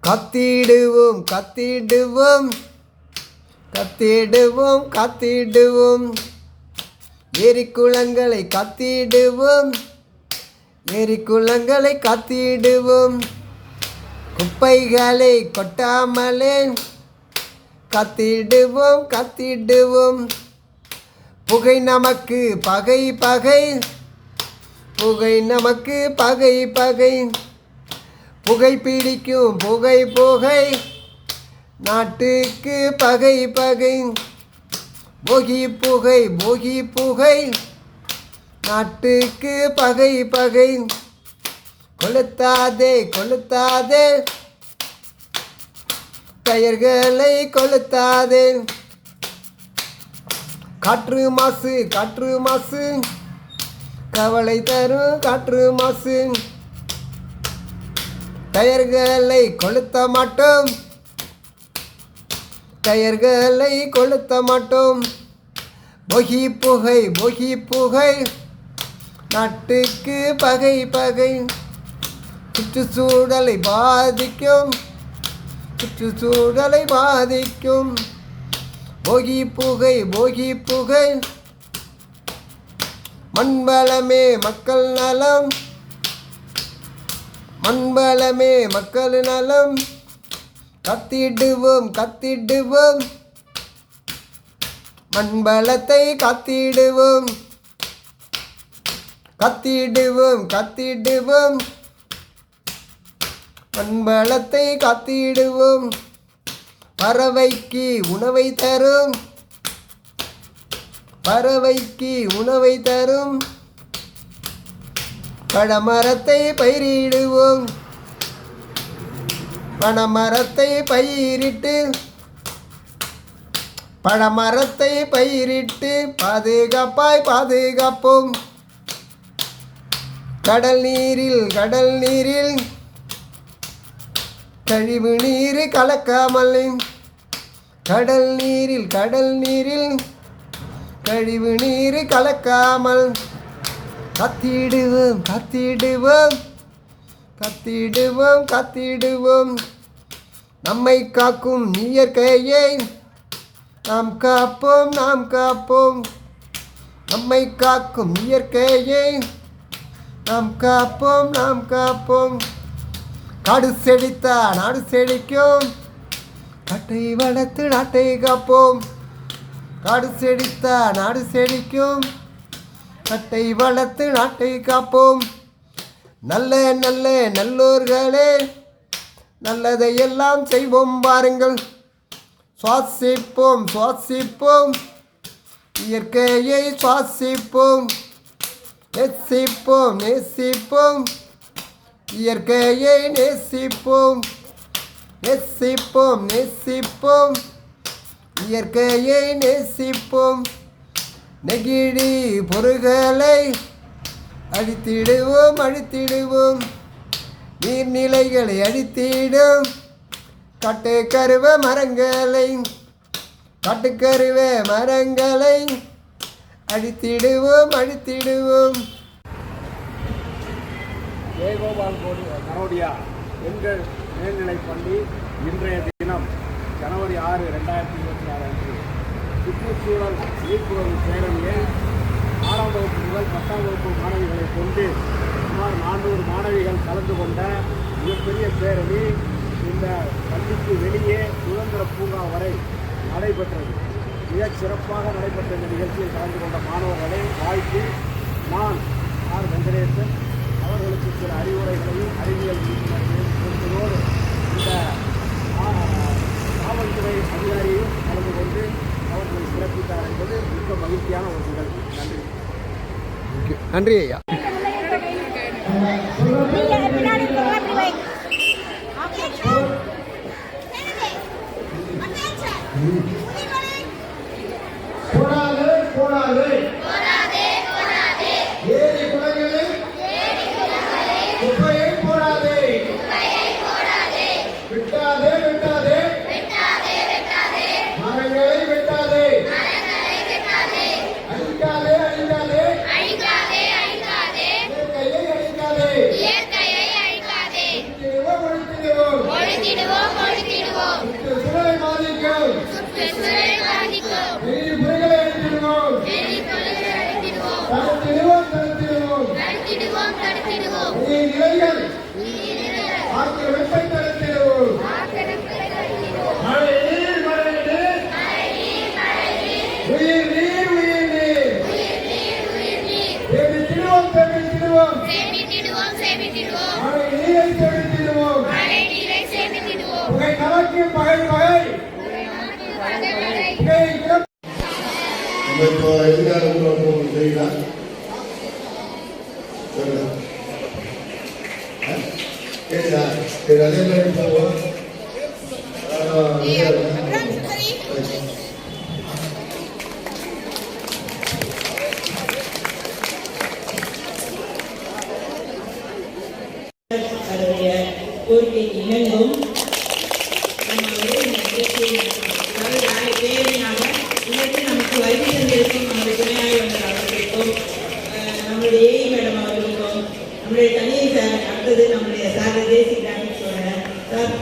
கத்திடுவோம் கத்திடுவோம் கத்திடுவோம் கத்திடுவோம் ஏரிக்குளங்களை கத்திடுவோம் ஏரிக்குளங்களை கத்திடுவோம் குப்பைகளை கொட்டாமலே கத்திடுவோம் கத்திடுவோம் புகை நமக்கு பகை பகை புகை நமக்கு பகை பகை புகை பிடிக்கும் புகை புகை நாட்டுக்கு பகை பகை போகி புகை போகி புகை நாட்டுக்கு பகை பகை கொளுத்தாதே கொளுத்தாதே பெயர்களை கொளுத்தாதே காற்று மாசு காற்று மாசு கவலை தரும் காற்று மாசு பெயர்களை கொளுத்த மாட்டோம் பெயர்களை கொளுத்த மாட்டோம் பொகி புகை பொகி புகை நாட்டுக்கு பகை பகை சுற்றுச்சூழலை பாதிக்கும் சுற்றுச்சூழலை பாதிக்கும் பொகி புகை பொகி புகை மண்வளமே மக்கள் நலம் மண்வளமே மக்கள் நலம் கத்திடுவோம் கத்திடுவோம் மண்வளத்தை கத்திடுவோம் கத்திடுவோம் கத்திடுவோம் மண்வளத்தை கத்திடுவோம் பறவைக்கு உணவை தரும் பறவைக்கு உணவை தரும் பழமரத்தை பயிரிடுவோம் பனைமரத்தை பயிரிட்டு பழமரத்தை பயிரிட்டு பாதுகாப்பாய் பாதுகாப்போம் கடல் நீரில் கழிவு நீர் கலக்காமல் கடல் நீரில் கழிவு நீர் கலக்காமல் கத்திடுவோம் கத்திடுவோம் கத்திடுவோம் கத்திடுவோம் நம்மை காக்கும் இயற்கையை நாம் காப்போம் நாம் காப்போம் நம்மை காக்கும் இயற்கையை நாம் காப்போம் நாம் காப்போம் காடு செழித்தா நாடு செழிக்கும் காட்டை வளர்த்து நாட்டை காப்போம் காடு செழித்தா நாடு செழிக்கும் காட்டை வளர்த்து நாட்டை காப்போம் நல்ல நல்ல நல்லோர்களே நல்லதையெல்லாம் செய்வோம் பாருங்கள் சுவாசிப்போம் சுவாசிப்போம் இயற்கையை சுவாசிப்போம் நேசிப்போம் நேசிப்போம் இயற்கையை நேசிப்போம் நேசிப்போம் நேசிப்போம் இயற்கையை நேசிப்போம் நெகிழி பொருள்களை அழித்திடுவோம் அழித்திடுவோம் நீர்நிலைகளை அழித்திடும் காட்டுக்கருவ மரங்களை காட்டுக்கருவ மரங்களை அழித்திடுவோம் அழித்திடுவோம். ஜெயகோபால் கனோடியா எங்கள் மேல்நிலைப்பள்ளி இன்றைய தினம் ஜனவரி 6, 2024 அன்று சுற்றுச்சூழல் விழிப்புணர்வு பேரணியை 6ஆம் வகுப்பு முதல் 10ஆம் வகுப்பு மாணவிகளை கொண்டு சுமார் 400 மாணவிகள் கலந்து கொண்ட மிகப்பெரிய பேரணி இந்த பள்ளிக்கு வெளியே சுதந்திர பூங்கா வரை நடைபெற்றது. மிகச் சிறப்பாக நடைபெற்ற இந்த நிகழ்ச்சியில் கலந்து கொண்ட மாணவர்களை வாழ்த்தி நான் ஆர் வெங்கடேசன் அவர்களுக்கு சில அறிவுரைகளையும் அறிவியல் விழிப்புணர்வையும் கொடுத்ததோடு இந்த காவல்துறை அதிகாரியும் கலந்து கொண்டு அவர்களை சிறப்பித்தார் என்பது மிக மகிழ்ச்சியான ஒரு நிகழ்வு. நன்றி. நன்றி ஐயா. இயற்கையை அழிக்காதே. சுற்றுச்சூழலை பாதிக்கும் விதிமுறைகளை அளித்திடுவோம். தடுத்திடுவோம். நீர்நிலைகள் ஆக்கிர வெப்பை தடுத்திடுவோம். மழை நீர் உயிர் நீர் சேமித்திடுவோம். மழை நீரை சேமித்திடுவோம். புகை கலக்கும் பகை இப்போ எதுக்காக உள்ள போகணும் தெரியுதா? கேட்குதா? சரி, அதே மாதிரி போவோம். அதனுடைய கோரிக்கை இணங்கும் தேவையான இன்னைக்கு நமக்கு வருகை தந்திருக்கும் நம்முடைய துணை ஆய்வாளர் அவர்களுக்கும் நம்முடைய ஏஐ மேடம் அவர்களுக்கும் நம்முடைய தனியை சார் அடுத்தது நம்முடைய சார் தேசிய கிராமிக்ஸோட சார்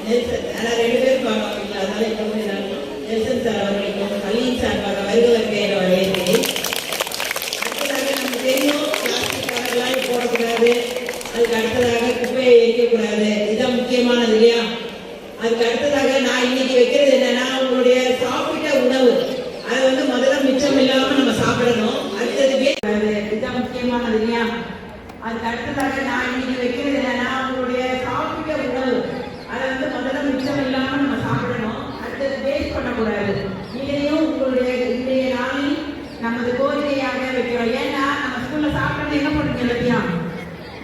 நெல்சன் ஆனால் 2 பேரும் பார்ப்பாங்க அதனால இன்னும் நெல்சன் சார் அவர்களுக்கும் அலியின் சார்பாக வருக என வரவேற்கிறேன். அடுத்ததாக நமக்கு தெரியும் பிளாஸ்டிக் கவர்லாம் போடக்கூடாது, அதுக்கு அடுத்ததாக குப்பையை எரிக்கக்கூடாது, இதுதான் முக்கியமானது இல்லையா? அதுக்கு அடுத்ததாக நான் இன்னைக்கு வைக்கிறது என்னன்னா உங்களுடைய சாப்பிட்ட உணவு அதை முதல்ல மிச்சம் இல்லாம நம்ம சாப்பிடணும். அடுத்தது இதுதான் முக்கியமானது இல்லையா? அதுக்கு அடுத்ததாக நான் இன்னைக்கு வைக்கிறது என்னன்னா உங்களுடைய சாப்பிட்ட உணவு அதை முதல்ல மிச்சம் இல்லாம நம்ம சாப்பிடணும். அடுத்தது வேஸ்ட் பண்ணக்கூடாது. இதையும் உங்களுடைய இன்றைய நாளில் நமது கோரிக்கையாக வைக்கிறோம். ஏன்னா நம்ம ஸ்கூல்ல சாப்பிட்டு என்ன பண்ணுங்க எல்லாத்தையும்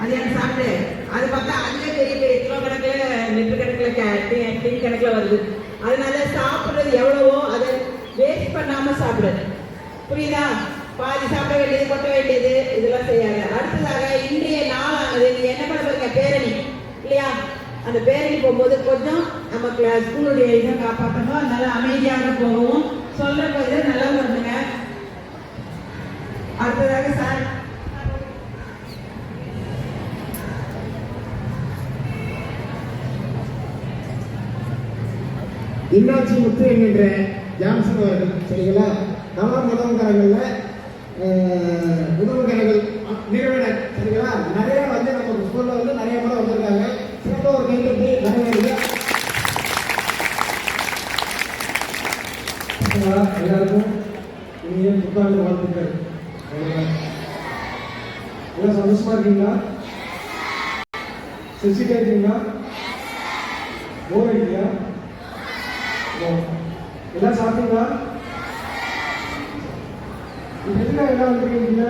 மதியானம் சாப்பிட்டு அது பார்த்தா அதுவே பெரிய பெரிய கிலோ கணக்கில் லிட்டர் கணக்கில் டின் கணக்கில் வருது. அதனால சாப்பிட்றது எவ்வளவோ அதை வேஸ்ட் பண்ணாமல் சாப்பிடுறது. புரியுதா? பாதி சாப்பிட வேண்டியது கொட்ட வேண்டியது இதெல்லாம் செய்யாது. அடுத்ததாக இன்றைய நாளானது நீங்கள் என்ன பண்ண போறீங்க? பேரணி இல்லையா? அந்த பேரணி போகும்போது கொஞ்சம் நமக்கு ஸ்கூலுடைய இதை காப்பாற்றணும். அதனால அமைதியாக போகவும் சொல்ற போது நல்லா பண்ணுங்க. அடுத்ததாக சார் இன்னாட்சி முத்து என்கின்ற ஜான்சன் அவர்கள் சரிங்களா? நலம் உதவுகரங்களில் உதவுகரங்கள் நிறுவனர் சரிங்களா? நிறைய நம்ம ஸ்கூலில் நிறைய முறை வந்திருக்காங்க. சிறப்பாக ஒரு கைப்பற்றி நிறைய எல்லாருக்கும் இனிய புத்தாண்டு வாழ்த்துக்கள். எல்லாம் சந்தோஷமா இருக்கீங்களா? சிரிச்சுட்டே இருக்கீங்களா? போர் அடிக்கலையா? எல்லாம் சாப்பிட்டீங்களா? எதுக்காக எல்லாம் வந்துருக்கீங்க?